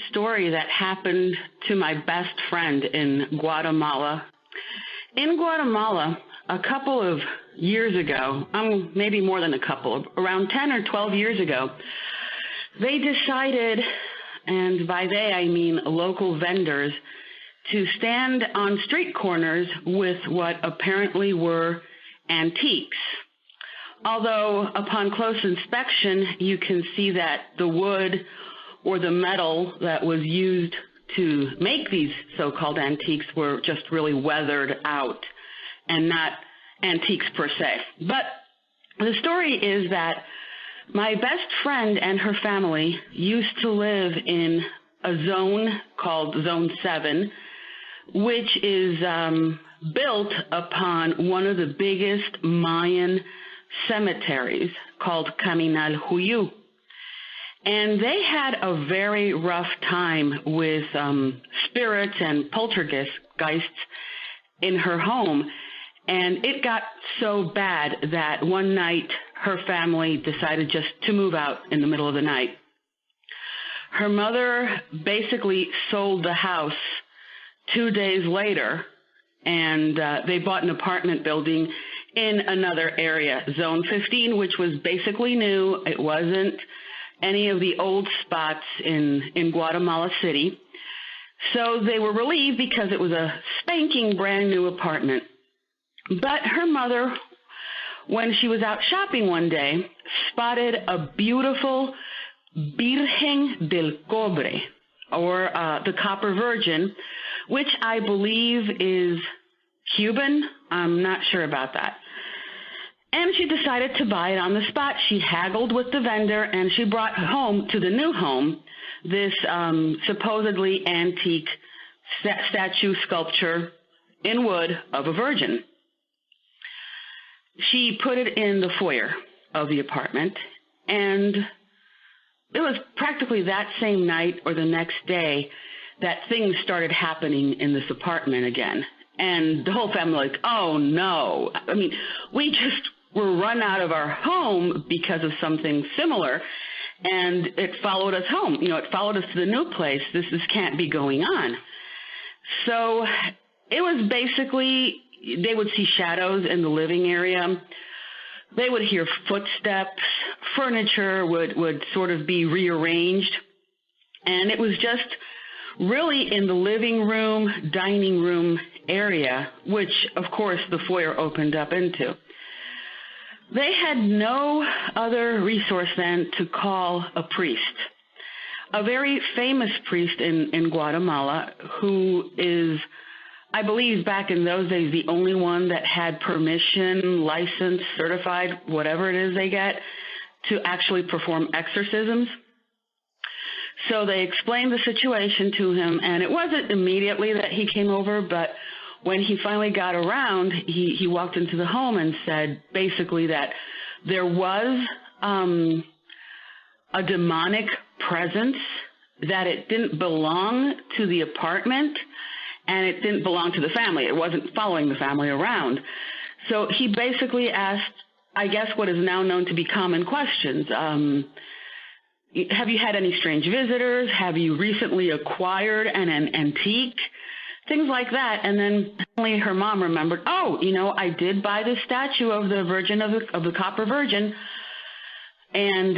story that happened to my best friend in Guatemala. In Guatemala, a couple of years ago, maybe more than a couple, around 10 or 12 years ago, they decided, and by they I mean local vendors, to stand on street corners with what apparently were antiques. Although upon close inspection, you can see that the wood or the metal that was used to make these so-called antiques were just really weathered out and not antiques per se. But the story is that my best friend and her family used to live in a zone called Zone 7, which is built upon one of the biggest Mayan cemeteries called Caminal Huyu. And they had a very rough time with spirits and poltergeists in her home. And it got so bad that one night her family decided just to move out in the middle of the night. Her mother basically sold the house 2 days later, and they bought an apartment building in another area, Zone 15, which was basically new. It wasn't any of the old spots in Guatemala City. So they were relieved because it was a spanking brand new apartment. But her mother, when she was out shopping one day, spotted a beautiful Virgen del Cobre, or the Copper Virgin, which I believe is Cuban. I'm not sure about that. And she decided to buy it on the spot. She haggled with the vendor, and she brought home to the new home this supposedly antique statue sculpture in wood of a virgin. She put it in the foyer of the apartment, and it was practically that same night or the next day that things started happening in this apartment again. And the whole family like, oh no. I mean, we just were run out of our home because of something similar, and it followed us home. You know, it followed us to the new place. This can't be going on. So it was basically, they would see shadows in the living area. They would hear footsteps. Furniture would sort of be rearranged. And it was just really in the living room, dining room area, which, of course, the foyer opened up into. They had no other resource than to call a priest, a very famous priest in Guatemala who is, I believe back in those days, the only one that had permission, license, certified, whatever it is they get, to actually perform exorcisms. So they explained the situation to him, and it wasn't immediately that he came over, but when he finally got around, he walked into the home and said basically that there was a demonic presence, that it didn't belong to the apartment, and it didn't belong to the family. It wasn't following the family around. So he basically asked, I guess, what is now known to be common questions. Have you had any strange visitors? Have you recently acquired an antique? Things like that. And then finally her mom remembered, oh, you know, I did buy this statue of the Virgin of the Copper Virgin. And,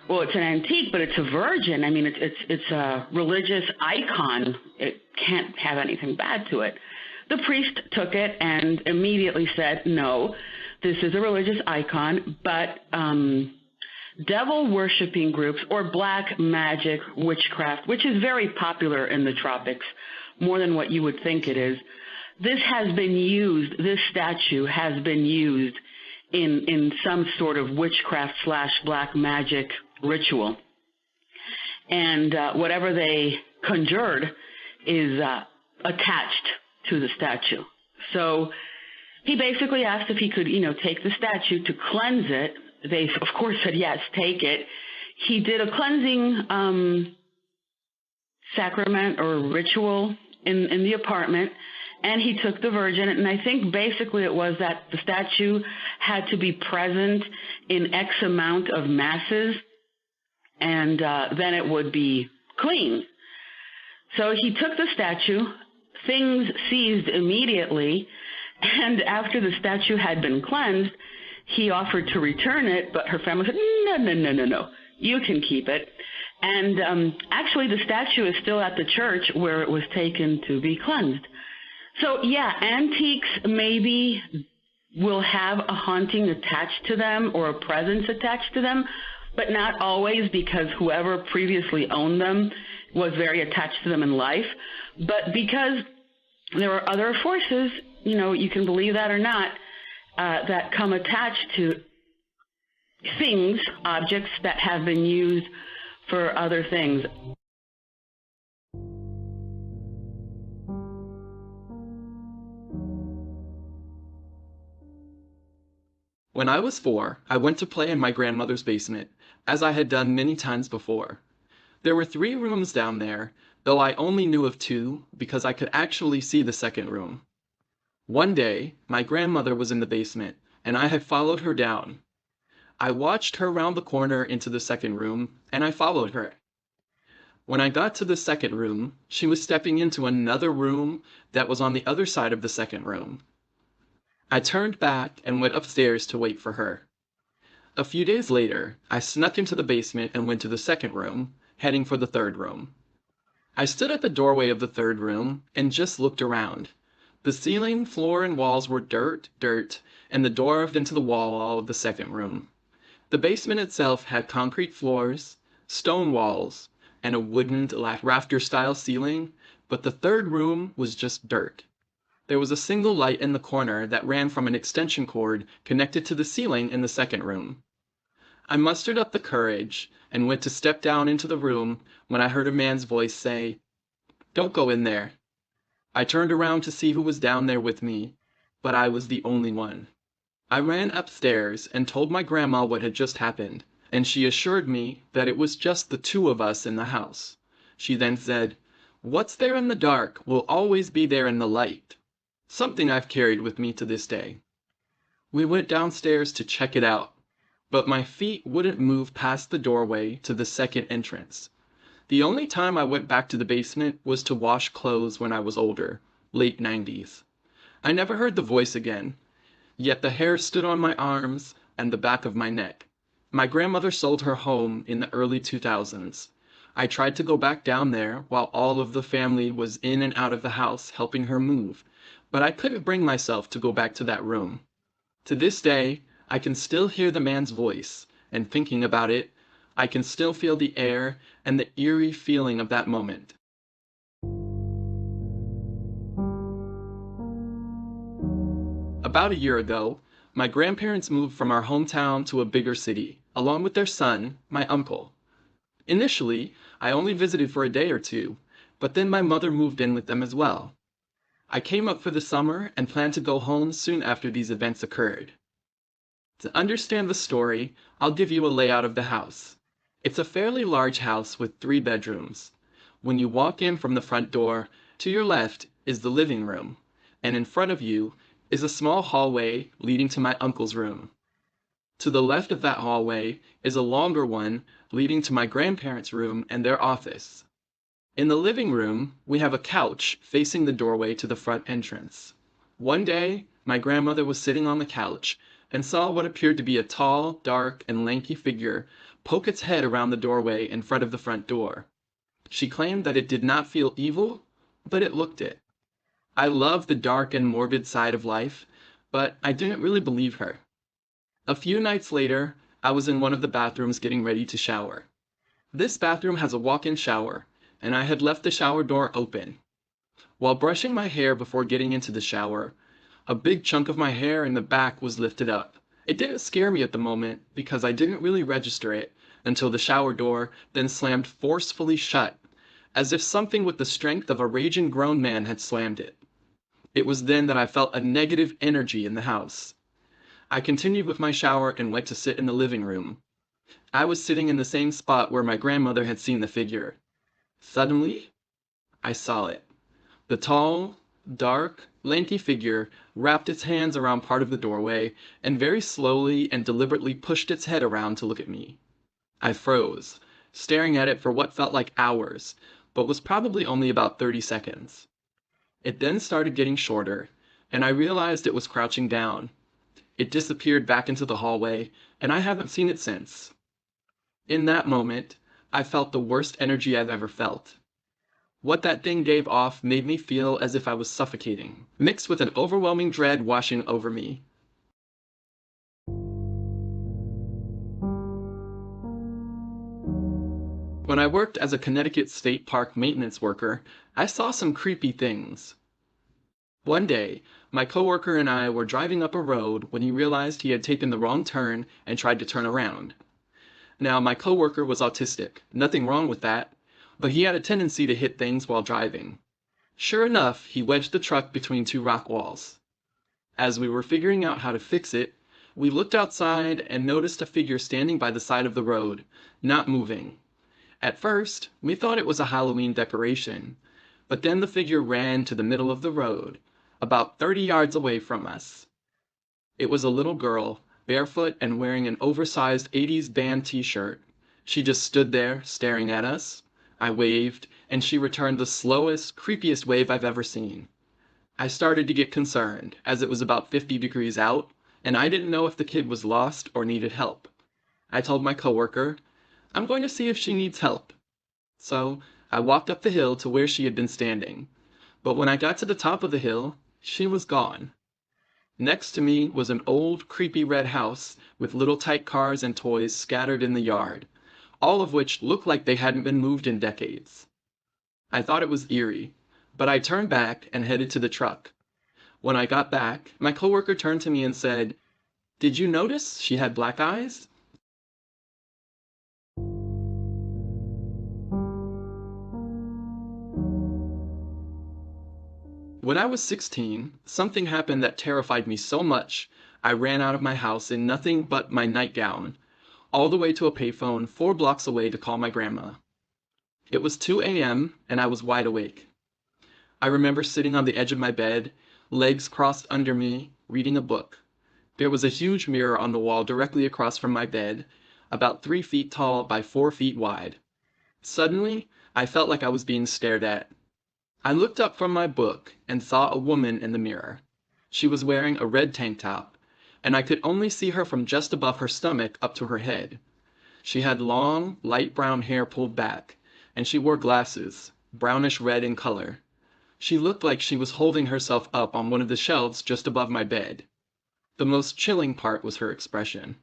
well, it's an antique, but it's a virgin. I mean, it's a religious icon. It can't have anything bad to it. The priest took it and immediately said, no, this is a religious icon, but devil-worshipping groups or black magic witchcraft, which is very popular in the tropics, more than what you would think it is. This statue has been used in some sort of witchcraft / black magic ritual. And whatever they conjured is attached to the statue. So he basically asked if he could, take the statue to cleanse it. They, of course, said, yes, take it. He did a cleansing sacrament or ritual in the apartment, and he took the Virgin, and I think basically it was that the statue had to be present in X amount of masses, and then it would be clean. So he took the statue. Things ceased immediately. And after the statue had been cleansed, he offered to return it, but her family said, no, no, no, no, no, you can keep it. And actually, the statue is still at the church where it was taken to be cleansed. So, yeah, antiques maybe will have a haunting attached to them or a presence attached to them, but not always, because whoever previously owned them was very attached to them in life. But because there are other forces, you can believe that or not, that come attached to things, objects that have been used for other things. When I was 4, I went to play in my grandmother's basement, as I had done many times before. There were 3 rooms down there, though I only knew of 2 because I could actually see the second room. One day, my grandmother was in the basement, and I had followed her down. I watched her round the corner into the second room, and I followed her. When I got to the second room, she was stepping into another room that was on the other side of the second room. I turned back and went upstairs to wait for her. A few days later, I snuck into the basement and went to the second room, heading for the third room. I stood at the doorway of the third room and just looked around. The ceiling, floor, and walls were dirt, and the door opened into the wall of the second room. The basement itself had concrete floors, stone walls, and a wooden rafter-style ceiling, but the third room was just dirt. There was a single light in the corner that ran from an extension cord connected to the ceiling in the second room. I mustered up the courage and went to step down into the room when I heard a man's voice say, "Don't go in there." I turned around to see who was down there with me, but I was the only one. I ran upstairs and told my grandma what had just happened, and she assured me that it was just the 2 of us in the house. She then said, "What's there in the dark will always be there in the light," something I've carried with me to this day. We went downstairs to check it out, but my feet wouldn't move past the doorway to the second entrance. The only time I went back to the basement was to wash clothes when I was older, late 90s. I never heard the voice again, yet the hair stood on my arms and the back of my neck. My grandmother sold her home in the early 2000s. I tried to go back down there while all of the family was in and out of the house helping her move, but I couldn't bring myself to go back to that room. To this day, I can still hear the man's voice, and thinking about it, I can still feel the air and the eerie feeling of that moment. About a year ago, my grandparents moved from our hometown to a bigger city, along with their son, my uncle. Initially, I only visited for a day or 2, but then my mother moved in with them as well. I came up for the summer and planned to go home soon after these events occurred. To understand the story, I'll give you a layout of the house. It's a fairly large house with 3 bedrooms. When you walk in from the front door, to your left is the living room, and in front of you is a small hallway leading to my uncle's room. To the left of that hallway is a longer one leading to my grandparents' room and their office. In the living room, we have a couch facing the doorway to the front entrance. One day, my grandmother was sitting on the couch and saw what appeared to be a tall, dark, and lanky figure poke its head around the doorway in front of the front door. She claimed that it did not feel evil, but it looked it. I love the dark and morbid side of life, but I didn't really believe her. A few nights later, I was in one of the bathrooms getting ready to shower. This bathroom has a walk-in shower, and I had left the shower door open. While brushing my hair before getting into the shower, a big chunk of my hair in the back was lifted up. It didn't scare me at the moment because I didn't really register it until the shower door then slammed forcefully shut, as if something with the strength of a raging grown man had slammed it. It was then that I felt a negative energy in the house. I continued with my shower and went to sit in the living room. I was sitting in the same spot where my grandmother had seen the figure. Suddenly, I saw it. The tall, dark, lanky figure wrapped its hands around part of the doorway and very slowly and deliberately pushed its head around to look at me. I froze, staring at it for what felt like hours, but was probably only about 30 seconds. It then started getting shorter, and I realized it was crouching down. It disappeared back into the hallway, and I haven't seen it since. In that moment, I felt the worst energy I've ever felt. What that thing gave off made me feel as if I was suffocating, mixed with an overwhelming dread washing over me. When I worked as a Connecticut State Park maintenance worker, I saw some creepy things. One day, my coworker and I were driving up a road when he realized he had taken the wrong turn and tried to turn around. Now, my coworker was autistic, nothing wrong with that, but he had a tendency to hit things while driving. Sure enough, he wedged the truck between two rock walls. As we were figuring out how to fix it, we looked outside and noticed a figure standing by the side of the road, not moving. At first, we thought it was a Halloween decoration, but then the figure ran to the middle of the road, about 30 yards away from us. It was a little girl, barefoot and wearing an oversized 80s band t-shirt. She just stood there, staring at us. I waved, and she returned the slowest, creepiest wave I've ever seen. I started to get concerned, as it was about 50 degrees out, and I didn't know if the kid was lost or needed help. I told my coworker, "I'm going to see if she needs help." So, I walked up the hill to where she had been standing. But when I got to the top of the hill, she was gone. Next to me was an old, creepy red house with little tight cars and toys scattered in the yard, all of which looked like they hadn't been moved in decades. I thought it was eerie, but I turned back and headed to the truck. When I got back, my coworker turned to me and said, "Did you notice she had black eyes?" When I was 16, something happened that terrified me so much, I ran out of my house in nothing but my nightgown, all the way to a payphone 4 blocks away to call my grandma. It was 2 a.m., and I was wide awake. I remember sitting on the edge of my bed, legs crossed under me, reading a book. There was a huge mirror on the wall directly across from my bed, about 3 feet tall by 4 feet wide. Suddenly, I felt like I was being stared at. I looked up from my book and saw a woman in the mirror. She was wearing a red tank top, and I could only see her from just above her stomach up to her head. She had long, light brown hair pulled back, and she wore glasses, brownish red in color. She looked like she was holding herself up on one of the shelves just above my bed. The most chilling part was her expression.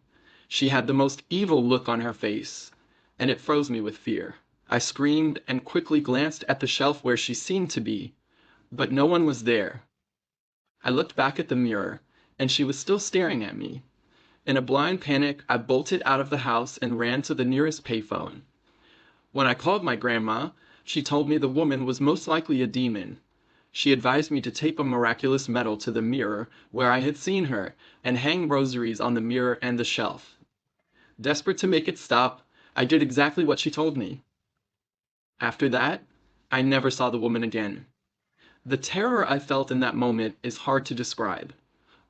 She had the most evil look on her face, and it froze me with fear. I screamed and quickly glanced at the shelf where she seemed to be, but no one was there. I looked back at the mirror, and she was still staring at me. In a blind panic, I bolted out of the house and ran to the nearest payphone. When I called my grandma, she told me the woman was most likely a demon. She advised me to tape a miraculous medal to the mirror where I had seen her and hang rosaries on the mirror and the shelf. Desperate to make it stop, I did exactly what she told me. After that, I never saw the woman again. The terror I felt in that moment is hard to describe.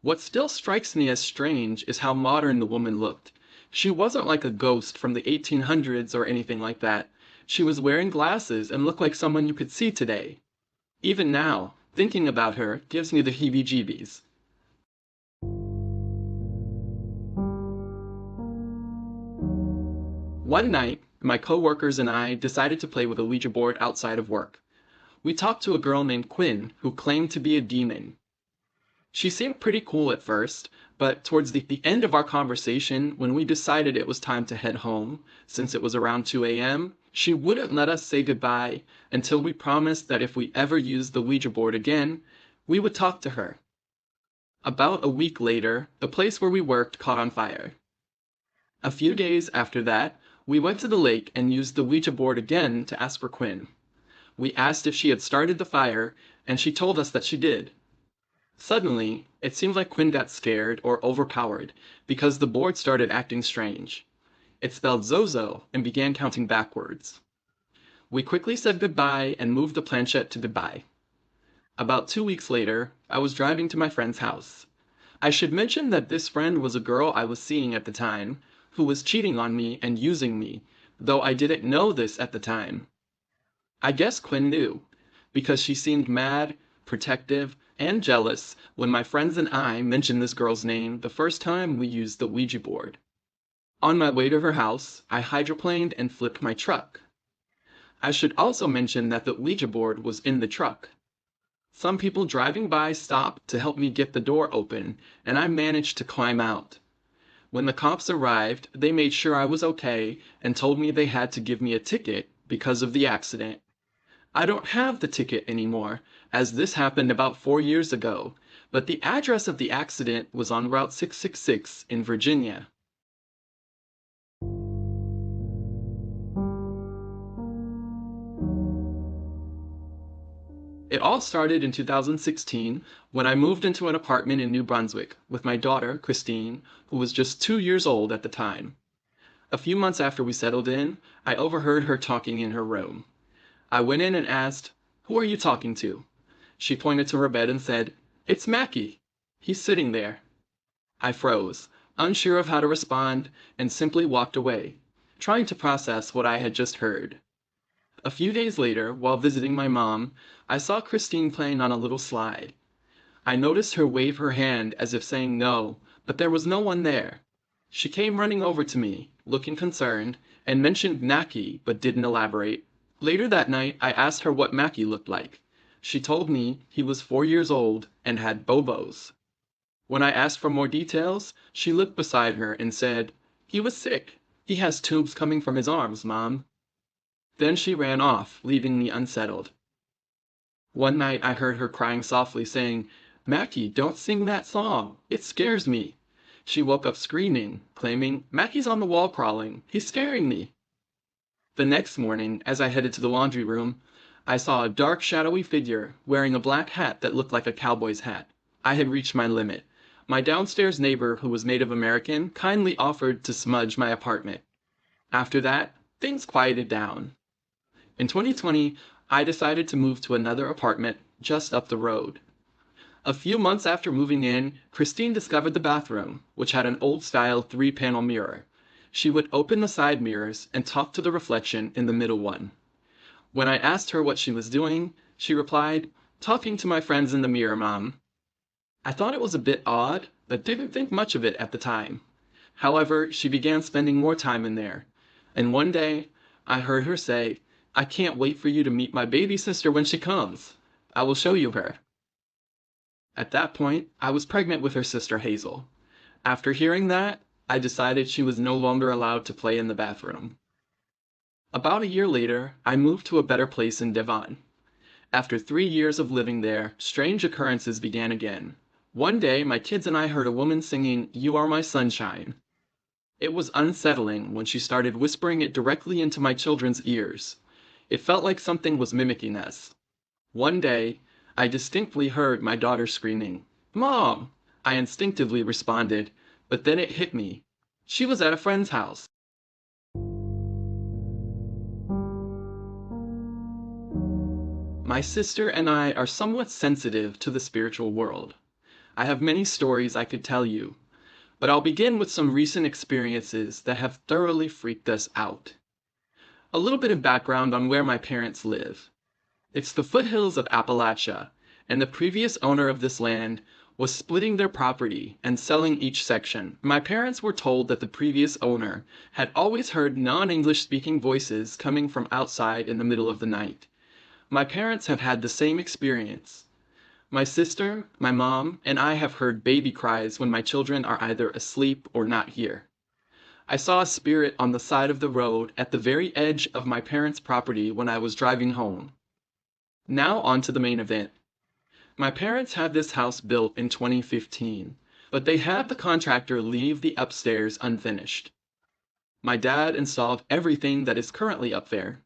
What still strikes me as strange is how modern the woman looked. She wasn't like a ghost from the 1800s or anything like that. She was wearing glasses and looked like someone you could see today. Even now, thinking about her gives me the heebie-jeebies. One night, my coworkers and I decided to play with a Ouija board outside of work. We talked to a girl named Quinn who claimed to be a demon. She seemed pretty cool at first, but towards the end of our conversation, when we decided it was time to head home, since it was around 2 a.m., she wouldn't let us say goodbye until we promised that if we ever used the Ouija board again, we would talk to her. About a week later, the place where we worked caught on fire. A few days after that, we went to the lake and used the Ouija board again to ask for Quinn. We asked if she had started the fire, and she told us that she did. Suddenly, it seemed like Quinn got scared or overpowered because the board started acting strange. It spelled Zozo and began counting backwards. We quickly said goodbye and moved the planchette to goodbye. About 2 weeks later, I was driving to my friend's house. I should mention that this friend was a girl I was seeing at the time, who was cheating on me and using me, though I didn't know this at the time. I guess Quinn knew, because she seemed mad, protective, and jealous when my friends and I mentioned this girl's name the first time we used the Ouija board. On my way to her house, I hydroplaned and flipped my truck. I should also mention that the Ouija board was in the truck. Some people driving by stopped to help me get the door open, and I managed to climb out. When the cops arrived, they made sure I was okay and told me they had to give me a ticket because of the accident. I don't have the ticket anymore, as this happened about 4 years ago, but the address of the accident was on Route 666 in Virginia. It all started in 2016 when I moved into an apartment in New Brunswick with my daughter, Christine, who was just 2 years old at the time. A few months after we settled in, I overheard her talking in her room. I went in and asked, "Who are you talking to?" She pointed to her bed and said, "It's Mackie. He's sitting there." I froze, unsure of how to respond, and simply walked away, trying to process what I had just heard. A few days later, while visiting my mom, I saw Christine playing on a little slide. I noticed her wave her hand as if saying no, but there was no one there. She came running over to me, looking concerned, and mentioned Mackie, but didn't elaborate. Later that night, I asked her what Mackie looked like. She told me he was 4 years old and had bobos. When I asked for more details, she looked beside her and said, "He was sick. He has tubes coming from his arms, Mom." Then she ran off, leaving me unsettled. One night I heard her crying softly, saying, "Mackie, don't sing that song. It scares me." She woke up screaming, claiming, "Mackie's on the wall crawling. He's scaring me." The next morning, as I headed to the laundry room, I saw a dark, shadowy figure wearing a black hat that looked like a cowboy's hat. I had reached my limit. My downstairs neighbor, who was Native American, kindly offered to smudge my apartment. After that, things quieted down. In 2020, I decided to move to another apartment just up the road. A few months after moving in, Christine discovered the bathroom, which had an old-style 3-panel mirror. She would open the side mirrors and talk to the reflection in the middle one. When I asked her what she was doing, she replied, "Talking to my friends in the mirror, Mom." I thought it was a bit odd, but didn't think much of it at the time. However, she began spending more time in there, and one day, I heard her say, "I can't wait for you to meet my baby sister when she comes. I will show you her." At that point, I was pregnant with her sister Hazel. After hearing that, I decided she was no longer allowed to play in the bathroom. About a year later, I moved to a better place in Devon. After 3 years of living there, strange occurrences began again. One day, my kids and I heard a woman singing, "You Are My Sunshine." It was unsettling when she started whispering it directly into my children's ears. It felt like something was mimicking us. One day, I distinctly heard my daughter screaming, "Mom!" I instinctively responded, but then it hit me. She was at a friend's house. My sister and I are somewhat sensitive to the spiritual world. I have many stories I could tell you, but I'll begin with some recent experiences that have thoroughly freaked us out. A little bit of background on where my parents live. It's the foothills of Appalachia, and the previous owner of this land was splitting their property and selling each section. My parents were told that the previous owner had always heard non-English speaking voices coming from outside in the middle of the night. My parents have had the same experience. My sister, my mom, and I have heard baby cries when my children are either asleep or not here. I saw a spirit on the side of the road at the very edge of my parents' property when I was driving home. Now on to the main event. My parents had this house built in 2015, but they had the contractor leave the upstairs unfinished. My dad installed everything that is currently up there.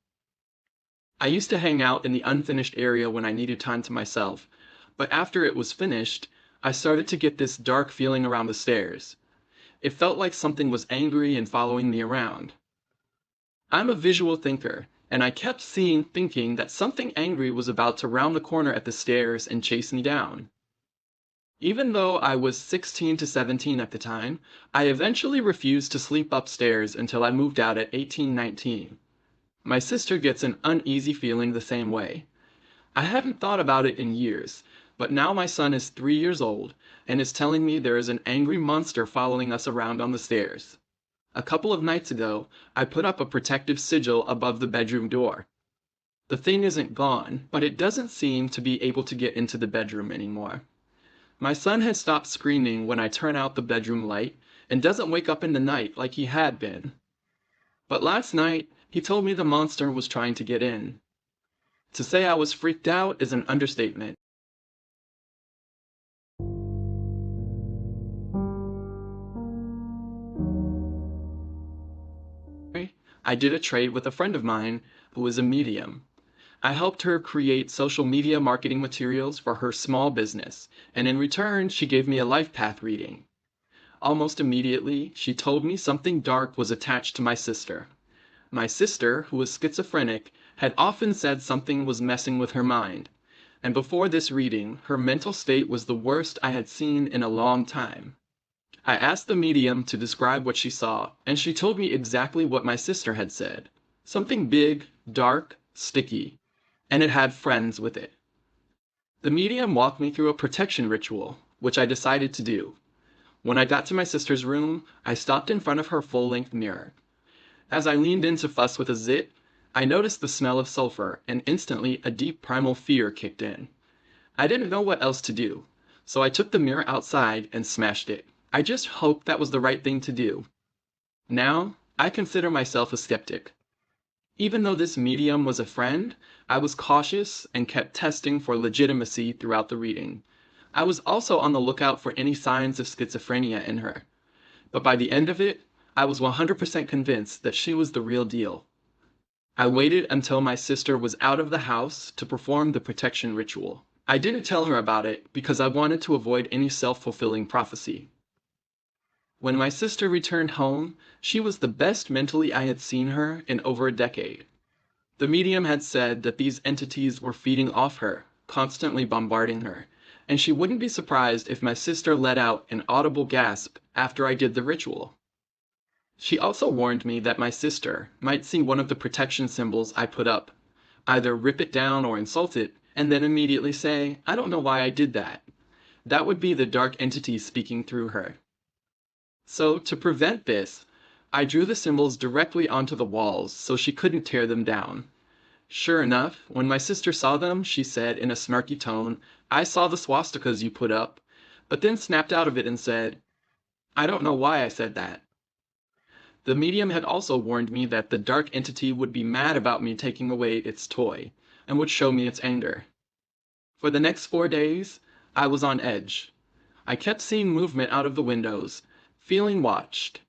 I used to hang out in the unfinished area when I needed time to myself, but after it was finished, I started to get this dark feeling around the stairs. It felt like something was angry and following me around. I'm a visual thinker, and I kept thinking that something angry was about to round the corner at the stairs and chase me down. Even though I was 16 to 17 at the time, I eventually refused to sleep upstairs until I moved out at 18-19. My sister gets an uneasy feeling the same way. I haven't thought about it in years, but now my son is 3 years old and is telling me there is an angry monster following us around on the stairs. A couple of nights ago, I put up a protective sigil above the bedroom door. The thing isn't gone, but it doesn't seem to be able to get into the bedroom anymore. My son has stopped screaming when I turn out the bedroom light and doesn't wake up in the night like he had been. But last night, he told me the monster was trying to get in. To say I was freaked out is an understatement. I did a trade with a friend of mine who is a medium. I helped her create social media marketing materials for her small business, and in return, she gave me a life path reading. Almost immediately, she told me something dark was attached to my sister. My sister, who was schizophrenic, had often said something was messing with her mind, and before this reading, her mental state was the worst I had seen in a long time. I asked the medium to describe what she saw, and she told me exactly what my sister had said. Something big, dark, sticky, and it had friends with it. The medium walked me through a protection ritual, which I decided to do. When I got to my sister's room, I stopped in front of her full-length mirror. As I leaned in to fuss with a zit, I noticed the smell of sulfur, and instantly a deep primal fear kicked in. I didn't know what else to do, so I took the mirror outside and smashed it. I just hoped that was the right thing to do. Now, I consider myself a skeptic. Even though this medium was a friend, I was cautious and kept testing for legitimacy throughout the reading. I was also on the lookout for any signs of schizophrenia in her. But by the end of it, I was 100% convinced that she was the real deal. I waited until my sister was out of the house to perform the protection ritual. I didn't tell her about it because I wanted to avoid any self-fulfilling prophecy. When my sister returned home, she was the best mentally I had seen her in over a decade. The medium had said that these entities were feeding off her, constantly bombarding her, and she wouldn't be surprised if my sister let out an audible gasp after I did the ritual. She also warned me that my sister might see one of the protection symbols I put up, either rip it down or insult it, and then immediately say, "I don't know why I did that." That would be the dark entity speaking through her. So, to prevent this, I drew the symbols directly onto the walls so she couldn't tear them down. Sure enough, when my sister saw them, she said in a smirky tone, "I saw the swastikas you put up," but then snapped out of it and said, "I don't know why I said that." The medium had also warned me that the dark entity would be mad about me taking away its toy, and would show me its anger. For the next 4 days, I was on edge. I kept seeing movement out of the windows, feeling watched.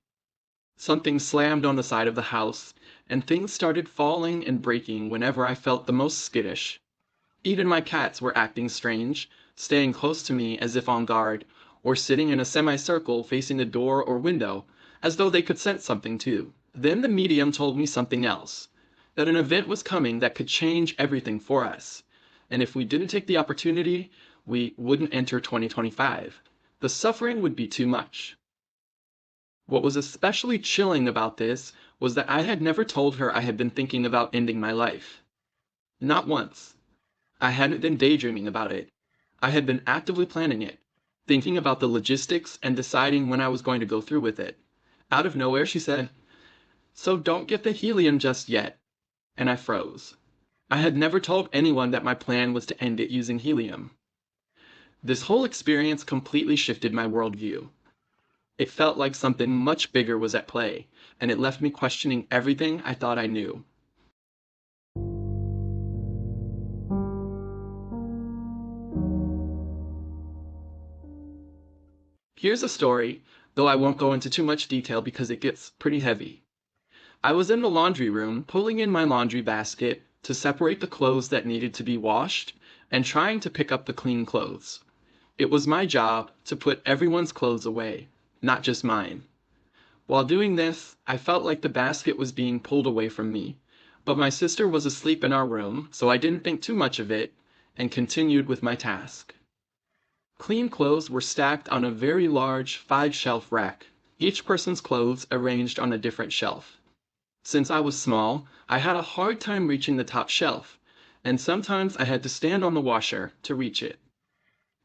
Something slammed on the side of the house, and things started falling and breaking whenever I felt the most skittish. Even my cats were acting strange, staying close to me as if on guard, or sitting in a semicircle facing the door or window, as though they could sense something too. Then the medium told me something else, that an event was coming that could change everything for us, and if we didn't take the opportunity, we wouldn't enter 2025. The suffering would be too much. What was especially chilling about this was that I had never told her I had been thinking about ending my life. Not once. I hadn't been daydreaming about it. I had been actively planning it, thinking about the logistics and deciding when I was going to go through with it. Out of nowhere, she said, "So don't get the helium just yet." And I froze. I had never told anyone that my plan was to end it using helium. This whole experience completely shifted my worldview. It felt like something much bigger was at play, and it left me questioning everything I thought I knew. Here's a story, though I won't go into too much detail because it gets pretty heavy. I was in the laundry room pulling in my laundry basket to separate the clothes that needed to be washed and trying to pick up the clean clothes. It was my job to put everyone's clothes away, not just mine. While doing this, I felt like the basket was being pulled away from me, but my sister was asleep in our room, so I didn't think too much of it and continued with my task. Clean clothes were stacked on a very large 5-shelf rack, each person's clothes arranged on a different shelf. Since I was small, I had a hard time reaching the top shelf, and sometimes I had to stand on the washer to reach it.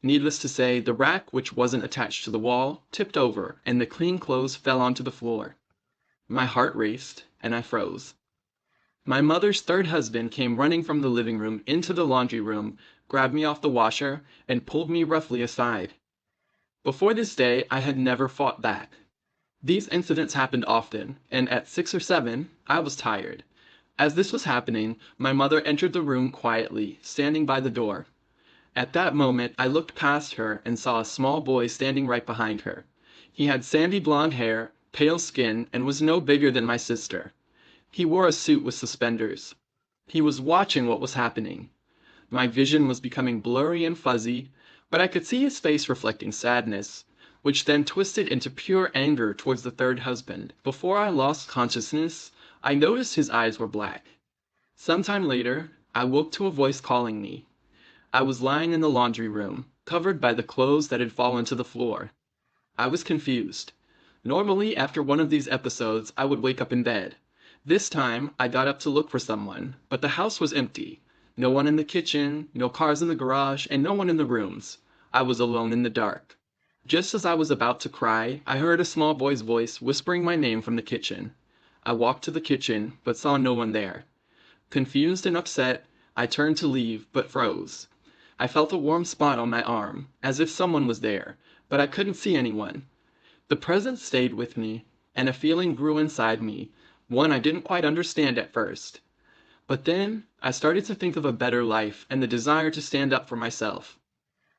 Needless to say, the rack, which wasn't attached to the wall, tipped over, and the clean clothes fell onto the floor. My heart raced, and I froze. My mother's third husband came running from the living room into the laundry room, grabbed me off the washer, and pulled me roughly aside. Before this day, I had never fought back. These incidents happened often, and at 6 or 7, I was tired. As this was happening, my mother entered the room quietly, standing by the door. At that moment, I looked past her and saw a small boy standing right behind her. He had sandy blonde hair, pale skin, and was no bigger than my sister. He wore a suit with suspenders. He was watching what was happening. My vision was becoming blurry and fuzzy, but I could see his face reflecting sadness, which then twisted into pure anger towards the third husband. Before I lost consciousness, I noticed his eyes were black. Sometime later, I woke to a voice calling me. I was lying in the laundry room, covered by the clothes that had fallen to the floor. I was confused. Normally, after one of these episodes, I would wake up in bed. This time, I got up to look for someone, but the house was empty. No one in the kitchen, no cars in the garage, and no one in the rooms. I was alone in the dark. Just as I was about to cry, I heard a small boy's voice whispering my name from the kitchen. I walked to the kitchen, but saw no one there. Confused and upset, I turned to leave, but froze. I felt a warm spot on my arm, as if someone was there, but I couldn't see anyone. The presence stayed with me, and a feeling grew inside me, one I didn't quite understand at first. But then, I started to think of a better life and the desire to stand up for myself.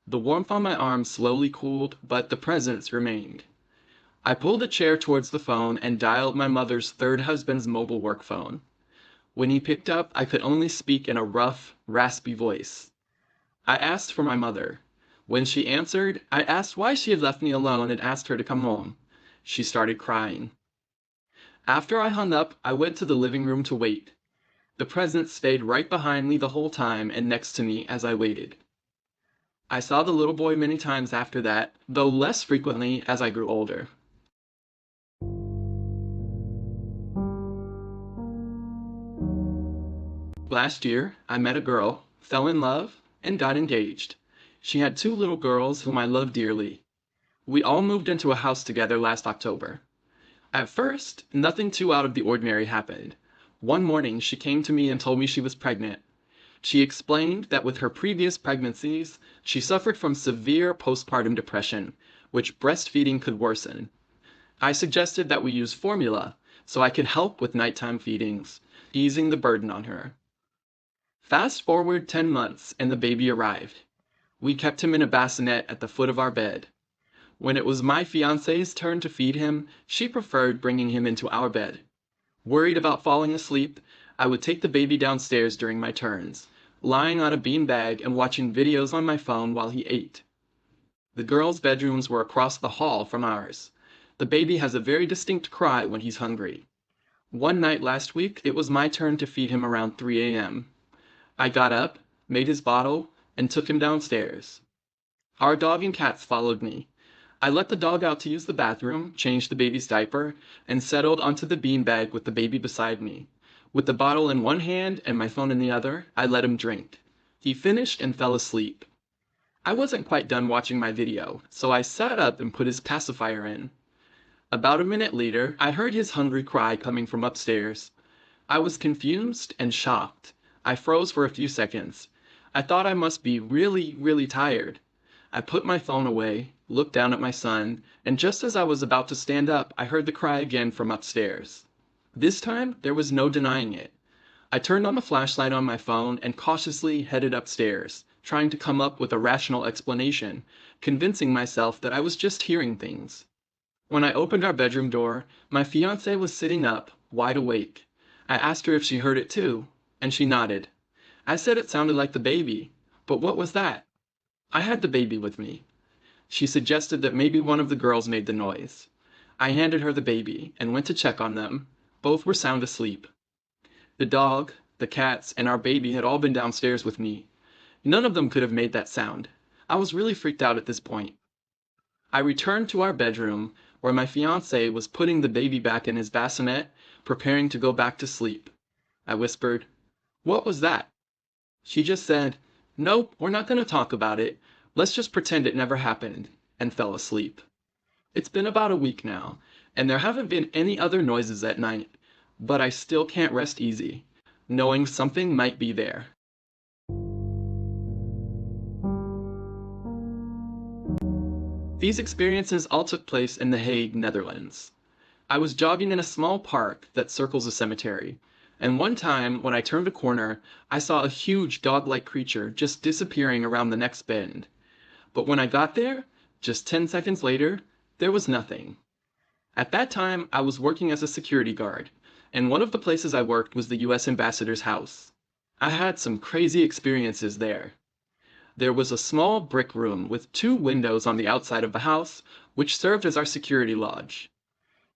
The warmth on my arm slowly cooled, but the presence remained. I pulled a chair towards the phone and dialed my mother's third husband's mobile work phone. When he picked up, I could only speak in a rough, raspy voice. I asked for my mother. When she answered, I asked why she had left me alone and asked her to come home. She started crying. After I hung up, I went to the living room to wait. The presence stayed right behind me the whole time and next to me as I waited. I saw the little boy many times after that, though less frequently as I grew older. Last year, I met a girl, fell in love, and got engaged. She had 2 little girls whom I loved dearly. We all moved into a house together last October. At first, nothing too out of the ordinary happened. One morning, she came to me and told me she was pregnant. She explained that with her previous pregnancies, she suffered from severe postpartum depression, which breastfeeding could worsen. I suggested that we use formula so I could help with nighttime feedings, easing the burden on her. Fast forward 10 months and the baby arrived. We kept him in a bassinet at the foot of our bed. When it was my fiance's turn to feed him, she preferred bringing him into our bed. Worried about falling asleep, I would take the baby downstairs during my turns, lying on a beanbag and watching videos on my phone while he ate. The girls' bedrooms were across the hall from ours. The baby has a very distinct cry when he's hungry. One night last week, it was my turn to feed him around 3 a.m. I got up, made his bottle, and took him downstairs. Our dog and cats followed me. I let the dog out to use the bathroom, changed the baby's diaper, and settled onto the beanbag with the baby beside me. With the bottle in one hand and my phone in the other, I let him drink. He finished and fell asleep. I wasn't quite done watching my video, so I sat up and put his pacifier in. About a minute later, I heard his hungry cry coming from upstairs. I was confused and shocked. I froze for a few seconds. I thought I must be really, really tired. I put my phone away, looked down at my son, and just as I was about to stand up, I heard the cry again from upstairs. This time, there was no denying it. I turned on the flashlight on my phone and cautiously headed upstairs, trying to come up with a rational explanation, convincing myself that I was just hearing things. When I opened our bedroom door, my fiancée was sitting up, wide awake. I asked her if she heard it too, and she nodded. I said it sounded like the baby, but what was that? I had the baby with me. She suggested that maybe one of the girls made the noise. I handed her the baby and went to check on them. Both were sound asleep. The dog, the cats, and our baby had all been downstairs with me. None of them could have made that sound. I was really freaked out at this point. I returned to our bedroom, where my fiance was putting the baby back in his bassinet, preparing to go back to sleep. I whispered, "What was that?" She just said, "Nope, we're not going to talk about it. Let's just pretend it never happened," and fell asleep. It's been about a week now, and there haven't been any other noises at night, but I still can't rest easy, knowing something might be there. These experiences all took place in The Hague, Netherlands. I was jogging in a small park that circles a cemetery, and one time when I turned a corner, I saw a huge dog-like creature just disappearing around the next bend. But when I got there, just 10 seconds later, there was nothing. At that time, I was working as a security guard, and one of the places I worked was the US ambassador's house. I had some crazy experiences there. There was a small brick room with 2 windows on the outside of the house, which served as our security lodge.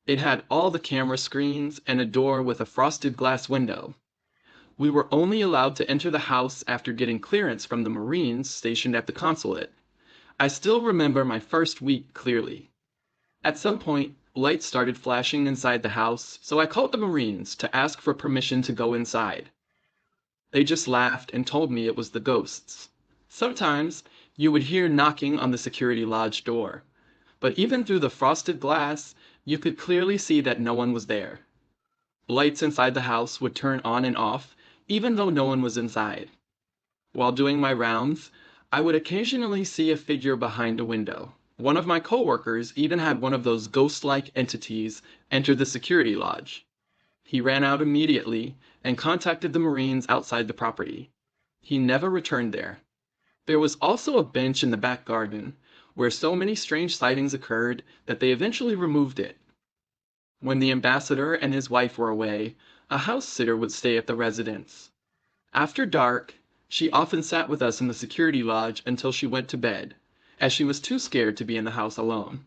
It had all the camera screens and a door with a frosted glass window. We were only allowed to enter the house after getting clearance from the Marines stationed at the consulate. I still remember my first week clearly. At some point, lights started flashing inside the house, so I called the Marines to ask for permission to go inside. They just laughed and told me it was the ghosts. Sometimes, you would hear knocking on the security lodge door, but even through the frosted glass, you could clearly see that no one was there. Lights inside the house would turn on and off, even though no one was inside. While doing my rounds, I would occasionally see a figure behind a window. One of my coworkers even had one of those ghost-like entities enter the security lodge. He ran out immediately and contacted the Marines outside the property. He never returned there. There was also a bench in the back garden, where so many strange sightings occurred that they eventually removed it. When the ambassador and his wife were away, a house sitter would stay at the residence. After dark, she often sat with us in the security lodge until she went to bed, as she was too scared to be in the house alone.